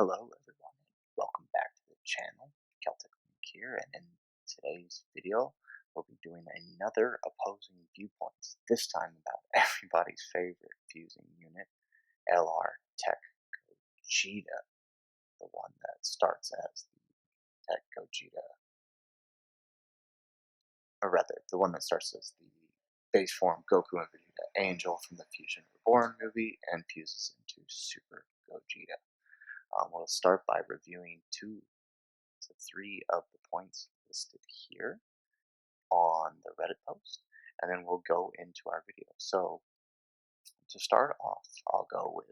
Hello everyone, and welcome back to the channel. Celtic Link here, and in today's video, we'll be doing another opposing viewpoints, this time about everybody's favorite fusing unit, LR Teq Gogeta, the one that starts as the Teq Gogeta, or rather, the one that starts as the base form Goku and Vegeta Angel from the Fusion Reborn movie and fuses into Super Gogeta. We'll start by reviewing 2 to 3 of the points listed here on the Reddit post, and then we'll go into our video. So to start off, I'll go with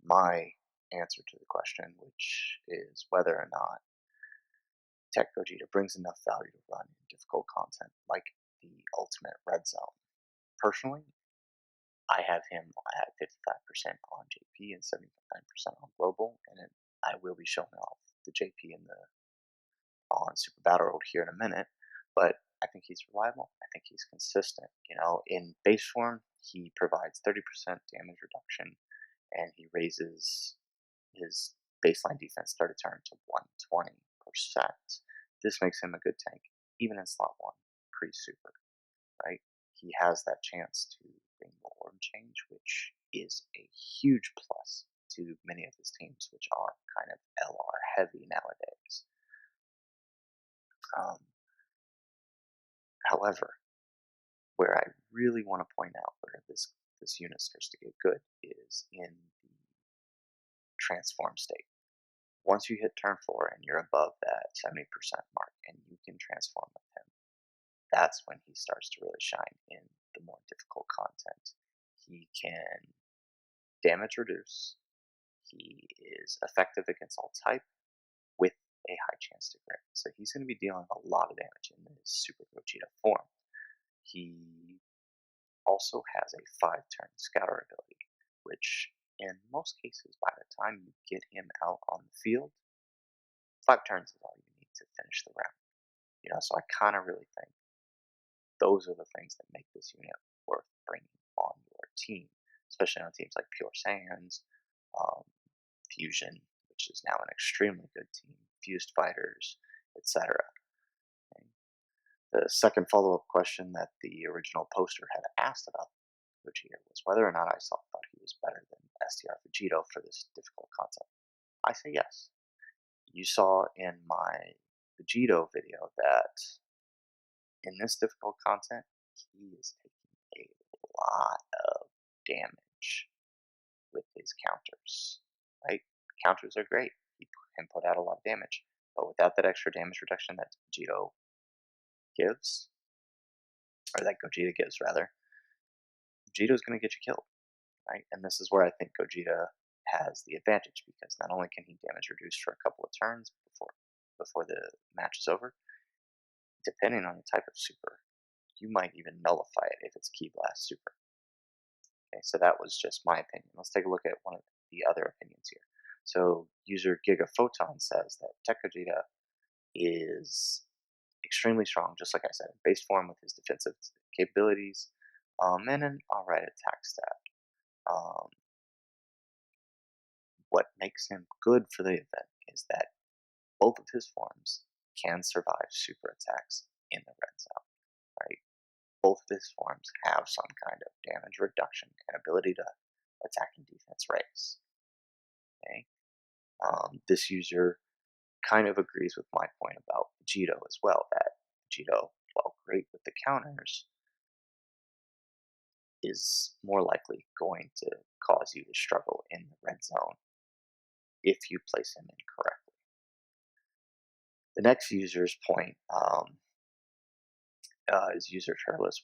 my answer to the question, which is whether or not Teq Gogeta brings enough value to run in difficult content like the ultimate Redzone. Personally, I have him at 55% on JP and 79% on global, and I will be showing off the JP on Super Battle Road here in a minute. But I think he's reliable. I think he's consistent. In base form, he provides 30% damage reduction, and he raises his baseline defense start a turn to 120%. This makes him a good tank, even in slot 1, pre-super, right? He has that chance to bring the orb change, which is a huge plus to many of his teams, which are kind of LR heavy nowadays. However, where I really want to point out where this unit starts to get good is in the transform state. Once you hit turn 4 and you're above that 70% mark and you can transform with him, that's when he starts to really shine in the more difficult content. He can damage reduce. He is effective against all type with a high chance to crit. So he's going to be dealing a lot of damage in his Super Gogeta form. He also has a 5-turn scouter ability, which in most cases, by the time you get him out on the field, 5 turns is all you need to finish the round. So I kind of really think those are the things that make this unit worth bringing on your team, especially on teams like Pure Sands, Fusion, which is now an extremely good team, Fused Fighters, etc. Okay. The second follow-up question that the original poster had asked about Gogeta was whether or not I thought he was better than STR Vegito for this difficult concept. I say yes. You saw in my Vegito video that in this difficult content, he is taking a lot of damage with his counters, right? Counters are great. He can put out a lot of damage, but without that extra damage reduction that Vegito gives, or that Gogeta gives rather, Vegeto's going to get you killed, right? And this is where I think Gogeta has the advantage, because not only can he damage reduce for a couple of turns before the match is over, depending on the type of super, you might even nullify it if it's Ki Blast super. Okay, so that was just my opinion. Let's take a look at one of the other opinions here. So user GigaPhoton says that Teq Gogeta is extremely strong, just like I said, in base form with his defensive capabilities, and an alright attack stat. What makes him good for the event is that both of his forms can survive super attacks in the red zone, right? Both of his forms have some kind of damage reduction and ability to attack and defense raise. Okay? This user kind of agrees with my point about Vegito as well, that Vegito, while great with the counters, is more likely going to cause you to struggle in the red zone if you place him incorrectly. The next user's point is user Turles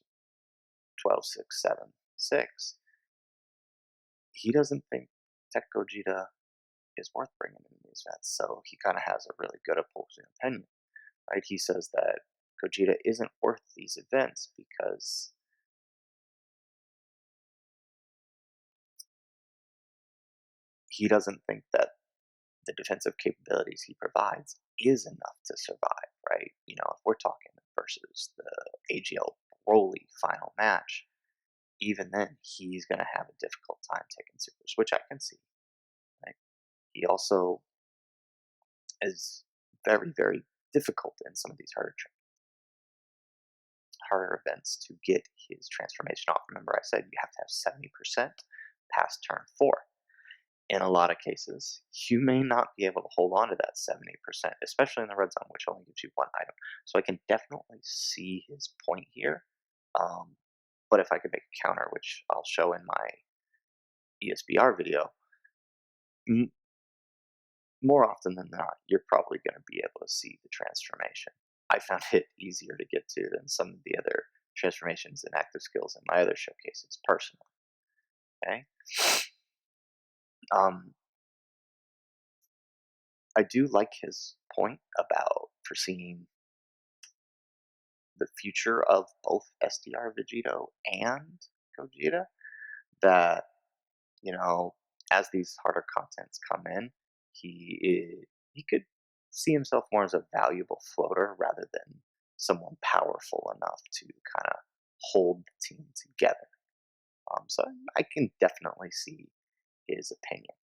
12676. He doesn't think Teq Gogeta is worth bringing in these events, so he kind of has a really good opposing opinion, right? He says that Gogeta isn't worth these events because he doesn't think that the defensive capabilities he provides is enough to survive, right? If we're talking versus the AGL Broly final match, even then he's going to have a difficult time taking supers, which I can see, right? He also is very, very difficult in some of these harder events to get his transformation off. Remember, I said you have to have 70% past turn 4. In a lot of cases, you may not be able to hold on to that 70%, especially in the red zone, which only gives you 1 item. So I can definitely see his point here. But if I could make a counter, which I'll show in my ESBR video, more often than not, you're probably going to be able to see the transformation. I found it easier to get to than some of the other transformations and active skills in my other showcases, personally. Okay? I do like his point about foreseeing the future of both STR Vegito and Gogeta, that, you know, as these harder contents come in, he could see himself more as a valuable floater rather than someone powerful enough to kind of hold the team together. So I can definitely see his opinion.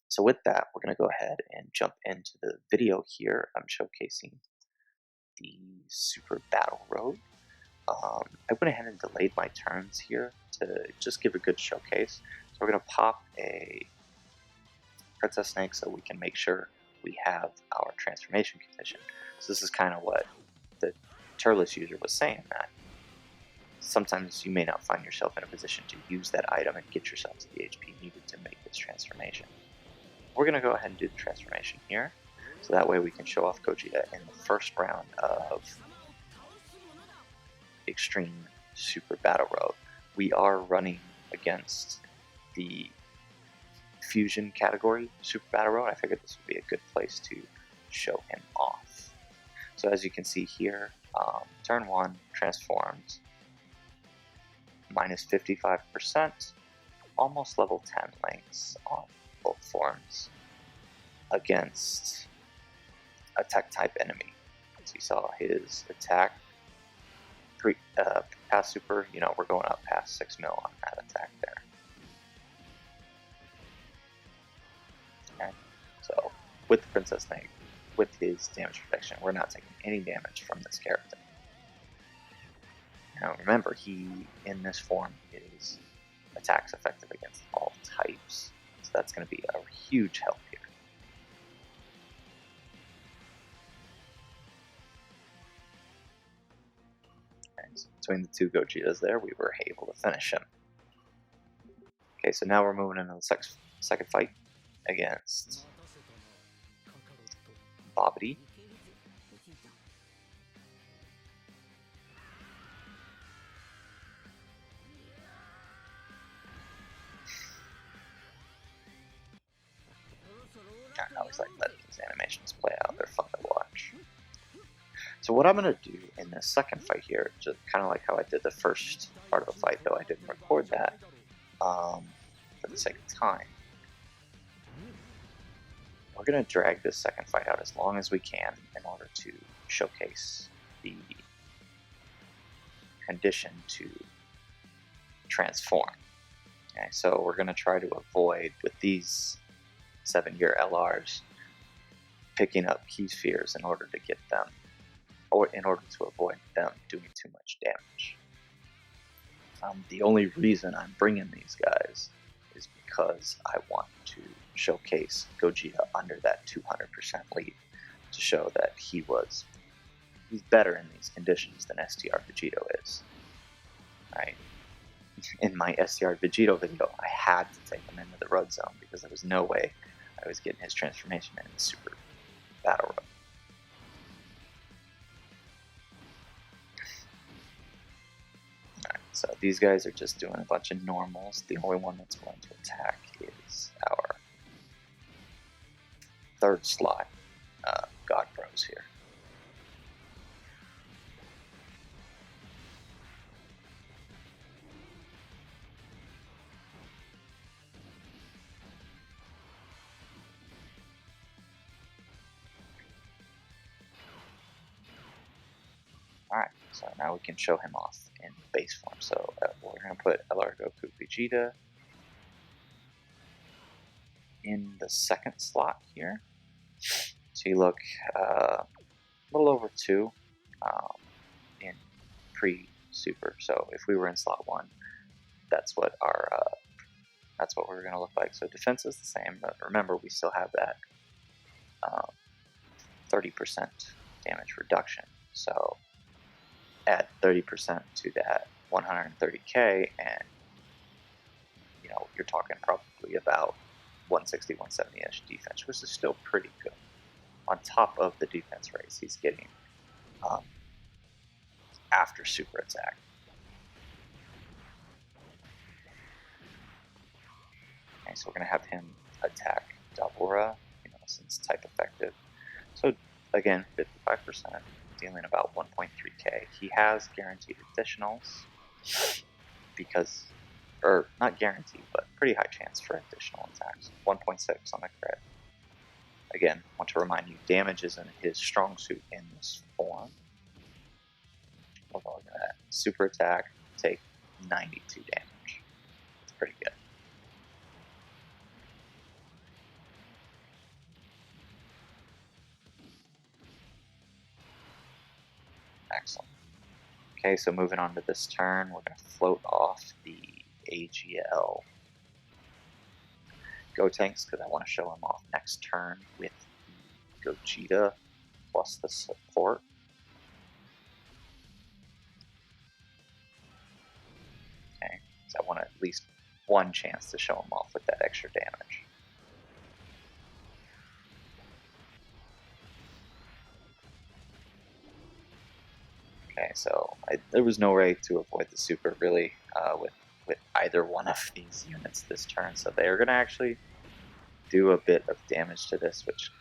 So with that, we're going to go ahead and jump into the video here. I'm showcasing the Super Battle Road. I went ahead and delayed my turns here to just give a good showcase. So we're going to pop a Princess Snake so we can make sure we have our transformation condition. So this is kind of what the Turles user was saying, that sometimes you may not find yourself in a position to use that item and get yourself to the HP needed to make this transformation. We're going to go ahead and do the transformation here, so that way we can show off Gogeta in the first round of Extreme Super Battle Road. We are running against the Fusion category Super Battle Road. I figured this would be a good place to show him off. So as you can see here, turn 1 transformed, minus 55%, almost level 10 lengths on both forms against a Teq type enemy. So you saw his attack past super, we're going up past 6 mil on that attack there. Okay, so with the Princess Snake, with his damage protection, we're not taking any damage from this character. Now remember, he, in this form, is attacks effective against all types, so that's going to be a huge help here. So between the two Gogetas there, we were able to finish him. Okay, so now we're moving into the second fight against Bobbity. I always like letting these animations play out, they're fun to watch. So what I'm going to do in this second fight here, just kind of like how I did the first part of the fight, though I didn't record that for the sake of time. We're going to drag this second fight out as long as we can in order to showcase the condition to transform. Okay, so we're going to try to avoid, with these 7-year LRs, picking up key spheres in order to get them, or in order to avoid them doing too much damage. The only reason I'm bringing these guys is because I want to showcase Gogeta under that 200% lead to show that he's better in these conditions than STR Vegito is. Right? In my STR Vegito video, I had to take him into the red zone because there was no way I was getting his transformation in the Super Battle Road. So these guys are just doing a bunch of normals. The only one that's going to attack is our third slot, God Bros here. Alright, so now we can show him off in base form. So we're going to put LR Goku Vegeta. in the second slot here. So you look a little over 2 in pre-super. So if we were in slot 1, that's what we're going to look like. So defense is the same, but remember we still have that 30% damage reduction. So add 30% to that 130k, and you're talking probably about 160, 170-ish defense, which is still pretty good. On top of the defense raise he's getting after super attack. Okay, so we're going to have him attack Dabura, since type effective. So again, 55%, dealing about 1.3k. He has guaranteed additionals because, or not guaranteed, but pretty high chance for additional attacks. 1.6 on the crit. Again, want to remind you, damage isn't his strong suit in this form. We'll go into that. Super attack, take 92 damage. It's pretty good. Excellent. Okay, so moving on to this turn, we're going to float off the AGL Gotenks because I want to show him off next turn with the Gogeta plus the support. Okay, so I want at least one chance to show him off with that extra damage. Okay, so there was no way to avoid the super really with either one of these units this turn, so they are going to actually do a bit of damage to this, which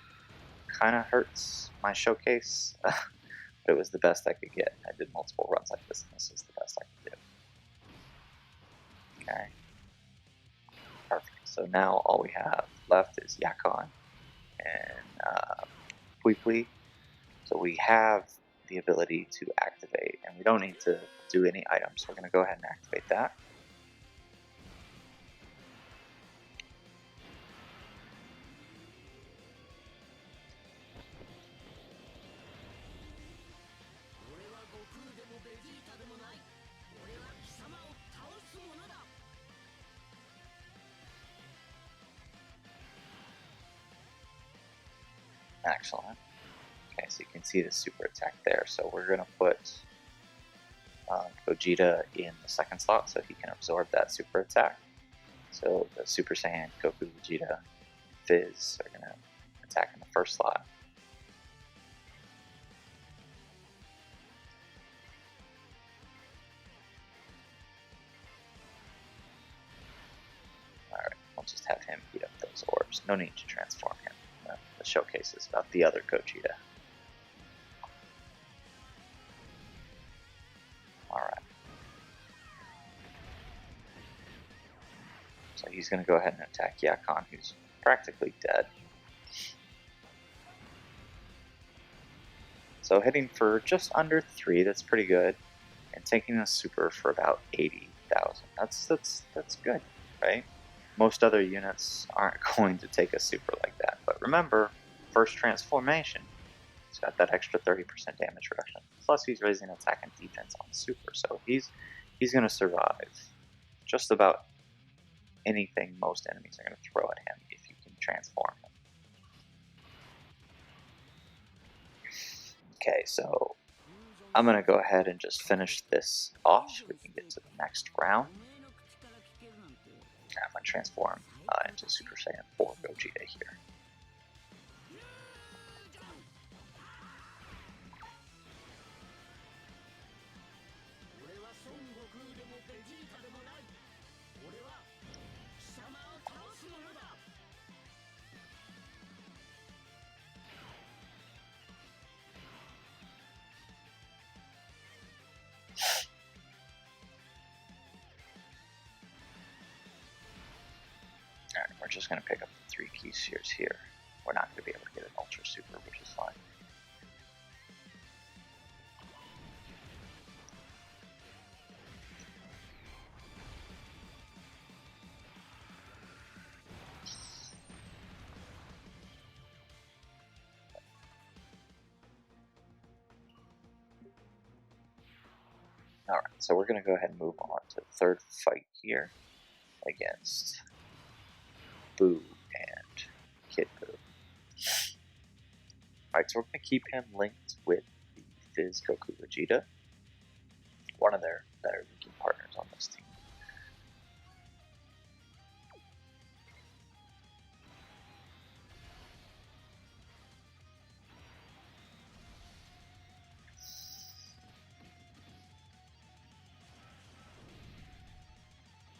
kind of hurts my showcase, but it was the best I could get. I did multiple runs like this, and this is the best I could do. Okay, perfect. So now all we have left is Yakon and Pui. So we have the ability to activate, and we don't need to do any items. We're going to go ahead and activate that. Excellent. Okay, so you can see the super attack there. So we're going to put Gogeta in the second slot so he can absorb that super attack. So the Super Saiyan, Goku, Vegeta, Fizz are going to attack in the first slot. Alright, we'll just have him heat up those orbs. No need to transform him. The showcase is about the other Gogeta. Alright. So he's going to go ahead and attack Yakon, who's practically dead. So hitting for just under 3, that's pretty good. And taking a super for about 80,000. That's good, right? Most other units aren't going to take a super like that. But remember, first transformation, he's got that extra 30% damage reduction. Plus he's raising attack and defense on super, so he's going to survive just about anything most enemies are going to throw at him if you can transform him. Okay, so I'm going to go ahead and just finish this off so we can get to the next round. I'm going to transform into Super Saiyan 4 Gogeta here. Alright, we're just going to pick up the 3 key spheres here. We're not going to be able to get an Ultra Super, which is fine. Alright, so we're going to go ahead and move on to the third fight here against Boo and Kid Boo. Alright, so we're going to keep him linked with the Fizz Goku Vegeta, one of their linking partners on this team.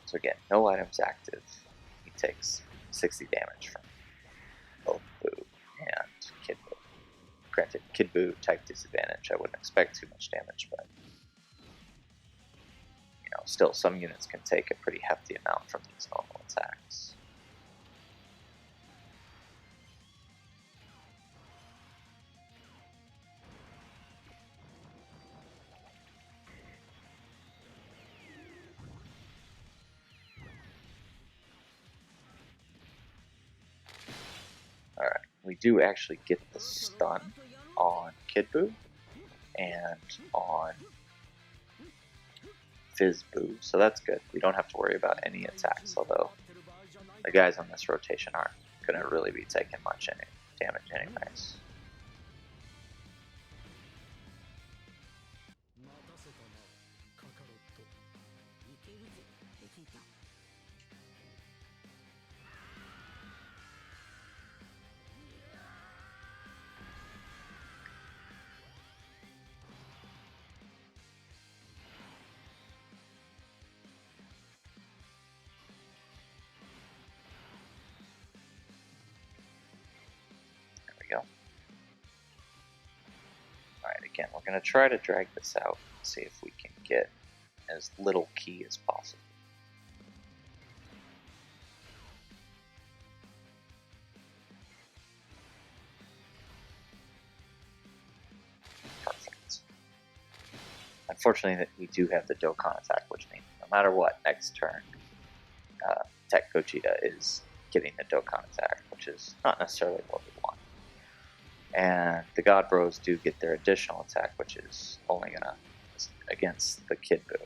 So again, no items active. He takes 60 damage from both Boo and Kid Boo. Granted, Kid Boo type disadvantage, I wouldn't expect too much damage, but you know, still some units can take a pretty hefty amount from these normal attacks. Alright, we do actually get the stun on Kid Boo and on Fizz Boo, so that's good. We don't have to worry about any attacks, although the guys on this rotation aren't going to really be taking much any damage anyways. Go. Alright, again, we're going to try to drag this out and see if we can get as little key as possible. Perfect. Unfortunately, we do have the Dokkan attack, which means no matter what, next turn, Teq Gogeta is getting the Dokkan attack, which is not necessarily what we want. And the God Bros do get their additional attack, which is only gonna against the Kid Boo,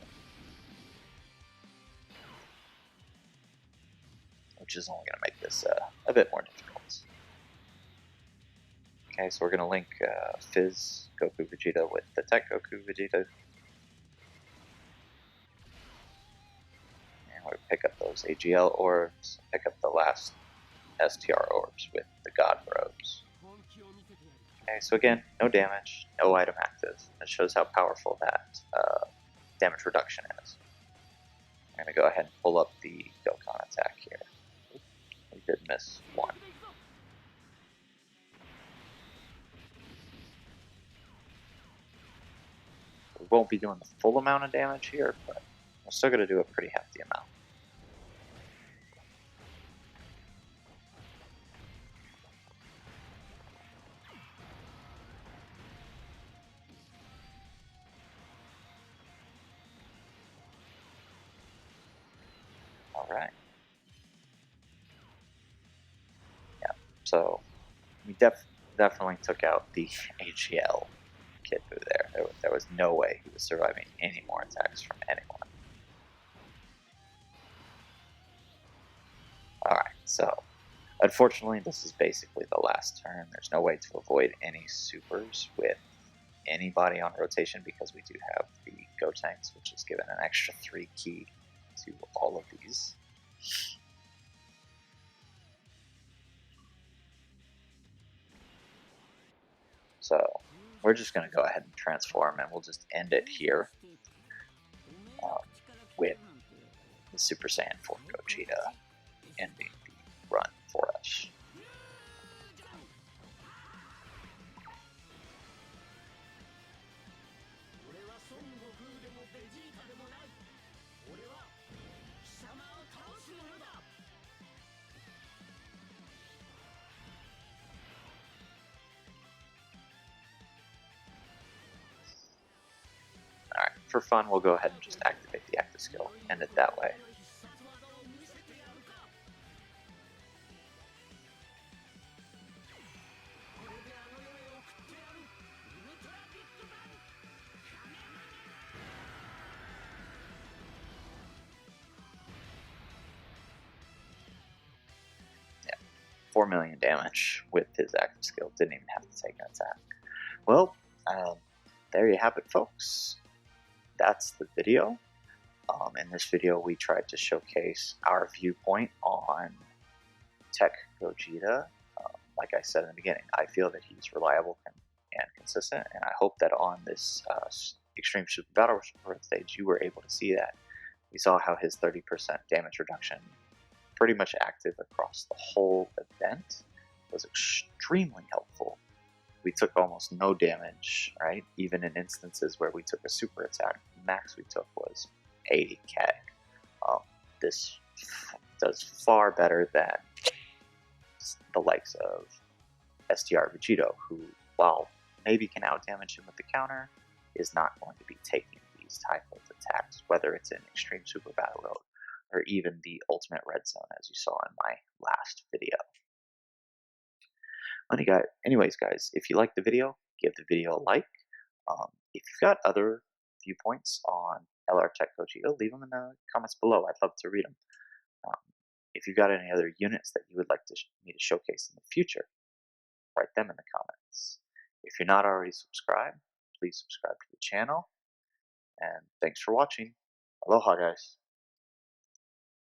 which is only gonna make this a bit more difficult. Okay, so we're gonna link Fizz Goku Vegeta with the Teq Goku Vegeta, and we pick up those AGL orbs, pick up the last STR orbs with the God Bros. Okay, so again, no damage, no item active. It shows how powerful that damage reduction is. I'm going to go ahead and pull up the Dokkan attack here. We did miss one. We won't be doing the full amount of damage here, but we're still going to do a pretty hefty amount. Alright. Yeah, so we definitely took out the AGL Kid Boo there. There was no way he was surviving any more attacks from anyone. Alright, so unfortunately this is basically the last turn. There's no way to avoid any supers with anybody on rotation because we do have the Gotenks, which is given an extra 3 key to all of these. So we're just going to go ahead and transform, and we'll just end it here with the Super Saiyan 4 Gogeta ending the run for us. Alright, for fun, we'll go ahead and just activate the active skill, end it that way. 4 million damage with his active skill. Didn't even have to take an attack. Well, there you have it, folks. That's the video. In this video, we tried to showcase our viewpoint on Teq Gogeta. Like I said in the beginning, I feel that he's reliable and consistent, and I hope that on this Extreme Super Battle Road stage, you were able to see that. We saw how his 30% damage reduction, pretty much active across the whole event, was extremely helpful. We took almost no damage, right? Even in instances where we took a super attack, the max we took was 80k. This does far better than the likes of STR Vegito, who, while maybe can outdamage him with the counter, is not going to be taking these type of attacks, whether it's in Extreme Super Battle Road or even the Ultimate Redzone, as you saw in my last video. Anyways, guys, if you liked the video, give the video a like. If you've got other viewpoints on LR Teq Gogeta, leave them in the comments below. I'd love to read them. If you've got any other units that you would like me to showcase in the future, write them in the comments. If you're not already subscribed, please subscribe to the channel. And thanks for watching. Aloha, guys.